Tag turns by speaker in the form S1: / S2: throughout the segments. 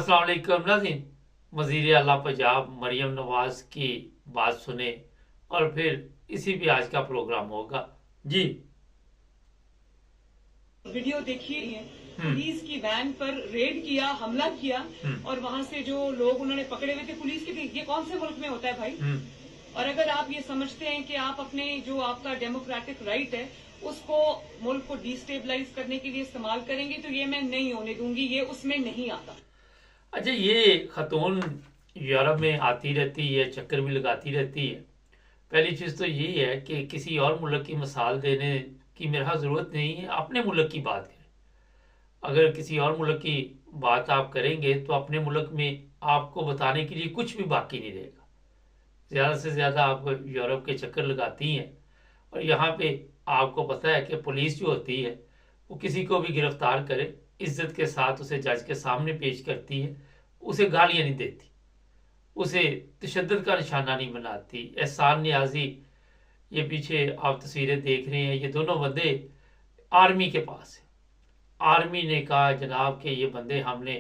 S1: अस्सलाम वालेकुम नाज़रीन। वज़ीर आला पंजाब मरियम नवाज की बात सुने और फिर इसी पे आज का प्रोग्राम होगा जी।
S2: वीडियो देखी है।
S1: हम्म।
S2: पुलिस की वैन पर रेड किया, हमला किया
S1: हम्म।
S2: और वहां से जो लोग उन्होंने पकड़े हुए थे पुलिस के थे। ये कौन से मुल्क में होता है भाई?
S1: हम्म।
S2: और अगर आप ये समझते हैं कि आप अपने जो आपका डेमोक्रेटिक राइट है उसको मुल्क को डिस्टेबलाइज करने के लिए इस्तेमाल करेंगे तो ये मैं नहीं होने दूंगी, ये उसमें नहीं आता।
S1: अच्छा, ये खतून यूरोप में आती रहती है, चक्कर भी लगाती रहती है। पहली चीज़ तो यही है कि किसी और मुल्क की मिसाल देने की मेरे हाँ ज़रूरत नहीं है, अपने मुल्क की बात करें। अगर किसी और मुल्क की बात आप करेंगे तो अपने मुल्क में आपको बताने के लिए कुछ भी बाकी नहीं रहेगा। ज़्यादा से ज़्यादा आप यूरोप के चक्कर लगाती हैं और यहाँ पे आपको पता है कि पुलिस जो होती है वो किसी को भी गिरफ्तार करे, इज्जत के साथ उसे जज के सामने पेश करती है, उसे गालियाँ नहीं देती, उसे तशद्दुद का निशाना नहीं बनाती। एहसान न्याजी, ये पीछे आप तस्वीरें देख रहे हैं, ये दोनों बंदे आर्मी के पास है। आर्मी ने कहा जनाब कि ये बंदे हमने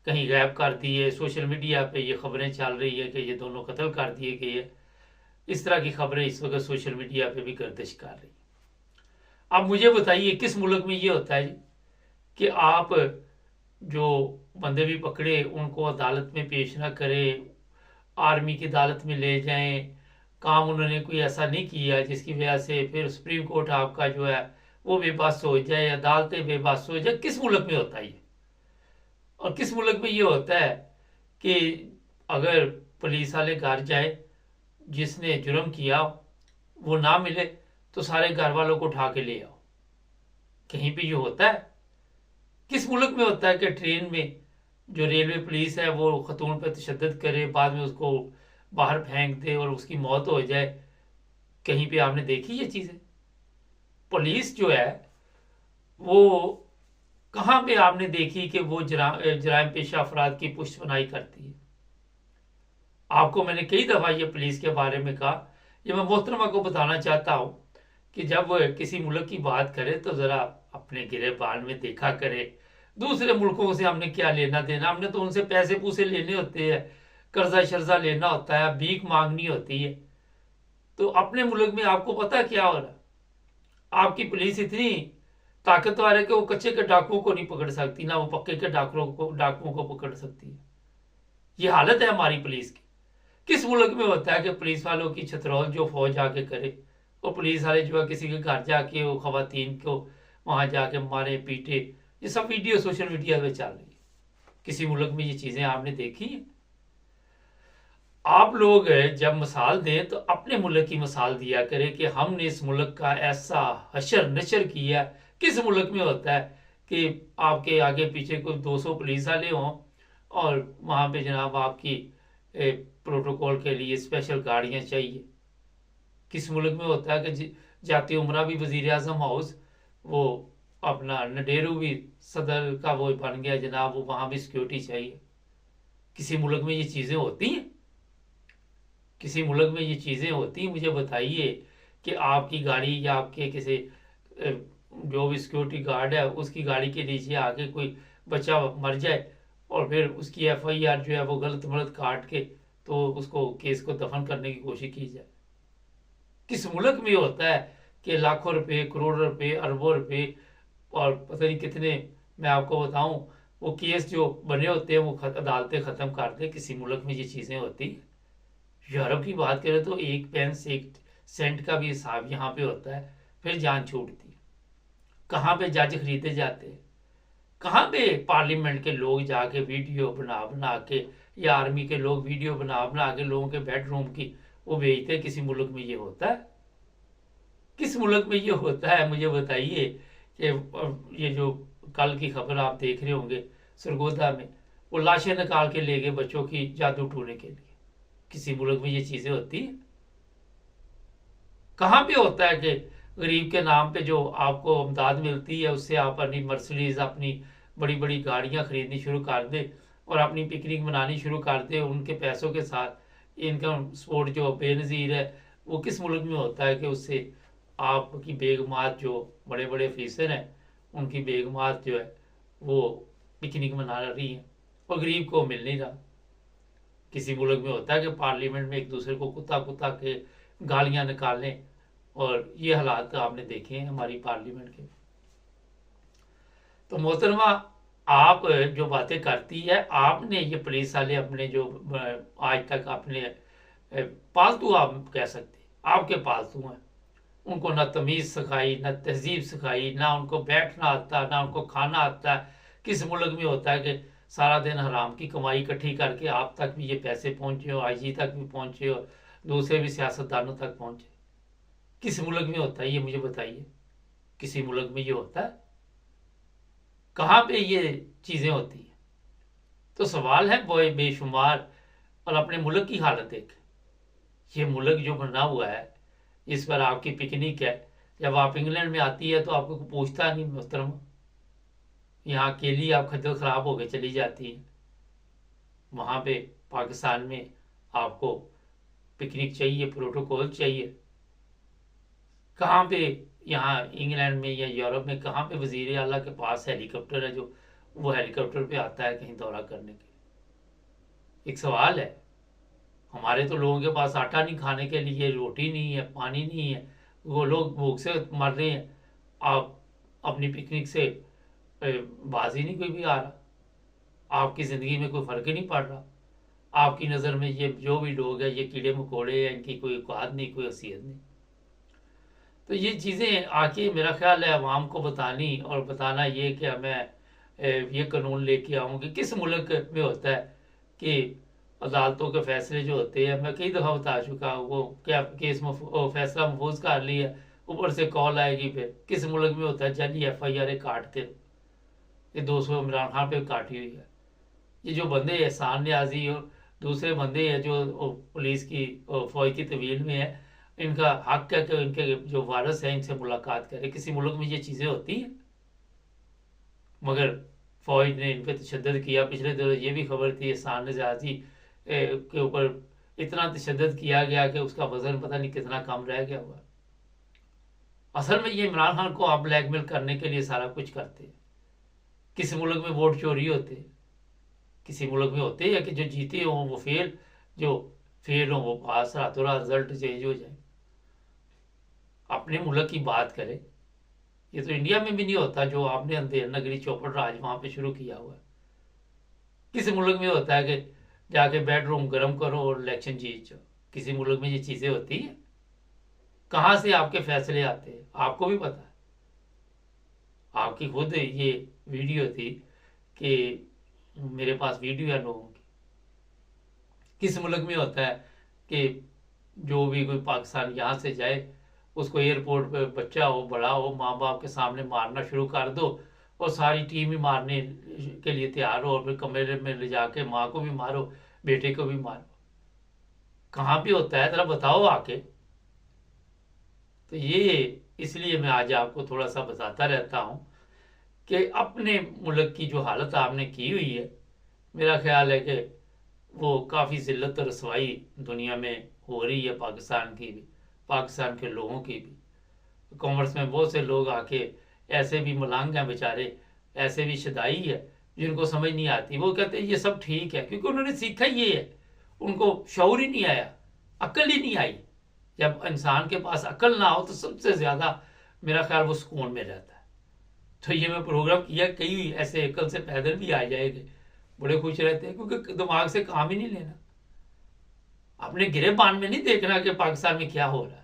S1: कहीं गायब कर दिए, सोशल मीडिया पे ये खबरें चल रही है कि ये दोनों कत्ल कर दिए गए हैं। इस तरह की खबरें इस वक्त सोशल मीडिया पे भी गर्दिश कर रही। अब मुझे बताइए किस मुल्क में ये होता है जी कि आप जो बंदे भी पकड़े उनको अदालत में पेश ना करें, आर्मी की अदालत में ले जाएं, काम उन्होंने कोई ऐसा नहीं किया जिसकी वजह से फिर सुप्रीम कोर्ट आपका जो है वो बेबस हो जाए, अदालतें बेबस हो जाए। किस मुल्क में होता है ये? और किस मुल्क में ये होता है कि अगर पुलिस वाले घर जाए, जिसने जुर्म किया वो ना मिले तो सारे घर वालों को उठा के ले आओ? कहीं पे ये होता है? किस मुल्क में होता है कि ट्रेन में जो रेलवे पुलिस है वो खतून पर तशद्दुद करे, बाद में उसको बाहर फेंक दे और उसकी मौत हो जाए? कहीं पे आपने देखी ये चीज़ें? पुलिस जो है वो कहाँ पे आपने देखी कि वो जराइम पेशा अफराद की पुष्टपनाही करती है? आपको मैंने कई दफ़ा ये पुलिस के बारे में कहा। ये मैं मोहतरमा को बताना चाहता हूँ कि जब किसी मुल्क की बात करे तो ज़रा अपने गिरेबान में देखा करे। दूसरे मुल्कों से हमने क्या लेना देना? हमने तो उनसे पैसे पूसे लेने होते हैं, कर्जा शर्जा लेना होता है, भीख मांगनी होती है। तो अपने मुल्क में आपको पता क्या हो रहा है? आपकी पुलिस इतनी ताकतवर है कि वो कच्चे के डाकुओं को नहीं पकड़ सकती, ना वो पक्के के डाकुओं को पकड़ सकती है। ये हालत है हमारी पुलिस की। किस मुल्क में होता है कि पुलिस वालों की छतरौल जो फौज आके करे और पुलिस वाले जो है किसी के घर जाके वो खवातीन को वहां जाके मारे पीटे? ये सब वीडियो सोशल मीडिया पे चल रही है। किसी मुल्क में ये चीजें आपने देखी है? आप लोग जब मिसाल दें तो अपने मुल्क की मिसाल दिया करें कि हमने इस मुल्क का ऐसा हशर नशर किया। किस मुल्क में होता है कि आपके आगे पीछे कोई 200 पुलिस वाले हों और वहां पे जनाब आपकी प्रोटोकॉल के लिए स्पेशल गाड़ियां चाहिए? किस मुल्क में होता है कि जाती उमरा भी वजीर आजम हाउस, वो अपना नडेरू भी सदर का वो बन गया जनाब, वो वहां भी सिक्योरिटी चाहिए? किसी मुल्क में ये चीजें होती हैं? किसी मुल्क में ये चीज़ें होती? मुझे बताइए कि आपकी गाड़ी या आपके किसी जो भी सिक्योरिटी गार्ड है उसकी गाड़ी के नीचे आके कोई बच्चा मर जाए और फिर उसकी एफआईआर जो है वो गलत मलत काट के तो उसको केस को दफन करने की कोशिश की जाए? किस मुल्क में होता है कि लाखों रुपए, करोड़ रुपए, अरबों रुपए और पता नहीं कितने, मैं आपको बताऊं, वो केस जो बने होते हैं वो अदालतें ख़त्म कर दे? किसी मुल्क में ये चीज़ें होती हैं? यूरोप की बात करें तो एक पेंस एक सेंट का भी हिसाब यहाँ पे होता है, फिर जान छूटती है। कहाँ पे जज खरीदे जाते हैं? कहाँ पे पार्लियामेंट के लोग जाके वीडियो बना बना के या आर्मी के लोग वीडियो बना बना के लोगों के बेडरूम की वो भेजते हैं? किसी मुल्क में ये होता है? किस मुल्क में ये होता है? मुझे बताइए कि ये जो कल की खबर आप देख रहे होंगे सरगोधा में, वो लाशें निकाल के ले गए बच्चों की जादू टूने के लिए। किसी मुल्क में ये चीजें होती है? कहाँ पे होता है कि गरीब के नाम पे जो आपको अमदाद मिलती है उससे आप अपनी मर्सिडीज, अपनी बड़ी बड़ी गाड़ियां खरीदनी शुरू कर दे और अपनी पिकनिक मनानी शुरू कर दे उनके पैसों के साथ? इनकम सपोर्ट जो बेनजीर है वो किस मुल्क में होता है कि उससे आपकी बेगमात जो बड़े बड़े ऑफिसर हैं उनकी बेगमात जो है वो पिकनिक मना रही हैं और गरीब को मिल नहीं रहा। किसी मुल्क में होता है कि पार्लियामेंट में एक दूसरे को कुत्ता कुत्ता के गालियां निकालें, और ये हालात आपने देखे हैं हमारी पार्लियामेंट के। तो मोहतरमा, आप जो बातें करती है, आपने ये पुलिस वाले अपने जो आज तक अपने पालतू आप कह सकते आपके पालतू हैं, उनको ना तमीज़ सिखाई, ना तहजीब सिखाई, ना उनको बैठना आता, ना उनको खाना आता। किस मुल्क में होता है कि सारा दिन हराम की कमाई इकट्ठी करके आप तक भी ये पैसे पहुंचे हो, आईजी तक भी पहुंचे हो, दूसरे भी सियासतदानों तक पहुंचे? किस मुल्क में होता है ये मुझे बताइए। किसी मुल्क में ये होता है? कहाँ पे ये चीज़ें होती हैं? तो सवाल है बेशुमार। और अपने मुल्क की हालत देख, ये मुल्क जो बना हुआ है, इस पर आपकी पिकनिक है। जब आप इंग्लैंड में आती है तो आपको कोई पूछता नहीं मोहतरम, यहाँ के लिए आप खज्जल खराब होकर चली जाती हैं। वहाँ पे पाकिस्तान में आपको पिकनिक चाहिए, प्रोटोकॉल चाहिए। कहाँ पे यहाँ इंग्लैंड में या यूरोप में कहाँ पे वजीर आला के पास हेलीकॉप्टर है जो वो हेलीकॉप्टर पे आता है कहीं दौरा करने के लिए? एक सवाल है। हमारे तो लोगों के पास आटा नहीं खाने के लिए, रोटी नहीं है, पानी नहीं है, वो लोग भूख से मर रहे हैं। आप अपनी पिकनिक से बाजी नहीं कोई भी आ रहा। आपकी ज़िंदगी में कोई फ़र्क ही नहीं पड़ रहा। आपकी नज़र में ये जो भी लोग हैं ये कीड़े मकोड़े हैं, इनकी कोई औकात नहीं, कोई हैसियत नहीं। तो ये चीज़ें आके मेरा ख्याल है अवाम को बतानी, और बताना ये कि मैं ये कानून लेके आऊँ कि किस मुल्क में होता है कि अदालतों के फैसले जो होते हैं, मैं कई दफ़ा बता चुका हूँ, वो क्या केस फैसला महफूज कर लिया, ऊपर से कॉल आएगी। फिर किस मुल्क में होता है जाली FIR काटते, ये 200 इमरान खान पे काटी हुई है। ये जो बंदे एहसान न्याजी और दूसरे बंदे हैं जो पुलिस की फौज की तवील में है, इनका हक है कि इनके जो वारस है इनसे मुलाकात करे। किसी मुल्क में ये चीज़ें होती हैं? मगर फौज ने इन पर तशद्दुद किया। पिछले दिनों ये भी खबर थी एहसान न्याजी के ऊपर इतना तशद्दुद किया गया कि उसका वजन पता नहीं कितना कम रह गया हुआ। असल में ये इमरान खान को आप ब्लैकमेल करने के लिए सारा कुछ करते हैं। किसी मुल्क में वोट चोरी होते हैं, किसी मुल्क में होते हैं कि जो जीते हों वो फेल, जो फेल हों वो पास, रातों रात रिजल्ट चेंज हो जाए। अपने मुल्क की बात करें, ये तो इंडिया में भी नहीं होता जो आपने अंधेर नगरी चौपड़ राज वहाँ पे शुरू किया हुआ है। किसी मुल्क में होता है कि जाके बेडरूम गर्म करो और इलेक्शन जीत जाओ? किसी मुल्क में ये चीज़ें होती हैं? कहाँ से आपके फैसले आते हैं आपको भी पता है। आपकी खुद ये वीडियो थी कि मेरे पास वीडियो है लोगों की। किस मुल्क में होता है कि जो भी कोई पाकिस्तान यहाँ से जाए उसको एयरपोर्ट पे बच्चा हो बड़ा हो माँ बाप के सामने मारना शुरू कर दो और सारी टीम ही मारने के लिए तैयार हो, और फिर कमरे में ले जाके माँ को भी मारो, बेटे को भी मारो? कहाँ पे होता है जरा बताओ आके। तो ये इसलिए मैं आज आपको थोड़ा सा बताता रहता हूँ कि अपने मुल्क की जो हालत आपने की हुई है, मेरा ख्याल है कि वो काफ़ी ज़िल्लत और रसवाई दुनिया में हो रही है, पाकिस्तान की भी, पाकिस्तान के लोगों की भी। कॉमर्स में बहुत से लोग आके ऐसे भी मलांग हैं बेचारे, ऐसे भी शदाई है जिनको समझ नहीं आती। वो कहते हैं ये सब ठीक है क्योंकि उन्होंने सीखा ये है, उनको शऊर ही नहीं आया, अक्ल ही नहीं आई। जब इंसान के पास अक्ल ना हो तो सबसे ज़्यादा मेरा ख्याल वो सुकून में रहता है। तो ये मैं प्रोग्राम किया, कई ऐसे अक्ल से पैदल भी आ जाएंगे, बड़े खुश रहते हैं क्योंकि दिमाग से काम ही नहीं लेना। अपने गिरेबान में नहीं देखना कि पाकिस्तान में क्या हो रहा है।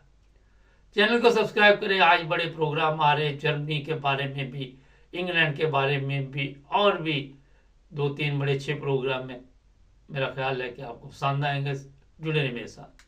S1: चैनल को सब्सक्राइब करें। आज बड़े प्रोग्राम आ रहे हैं, जर्मनी के बारे में भी, इंग्लैंड के बारे में भी, और भी 2-3 बड़े अच्छे प्रोग्राम में। मेरा ख्याल है कि आपको पसंद आएंगे। जुड़े रहिए मेरे साथ।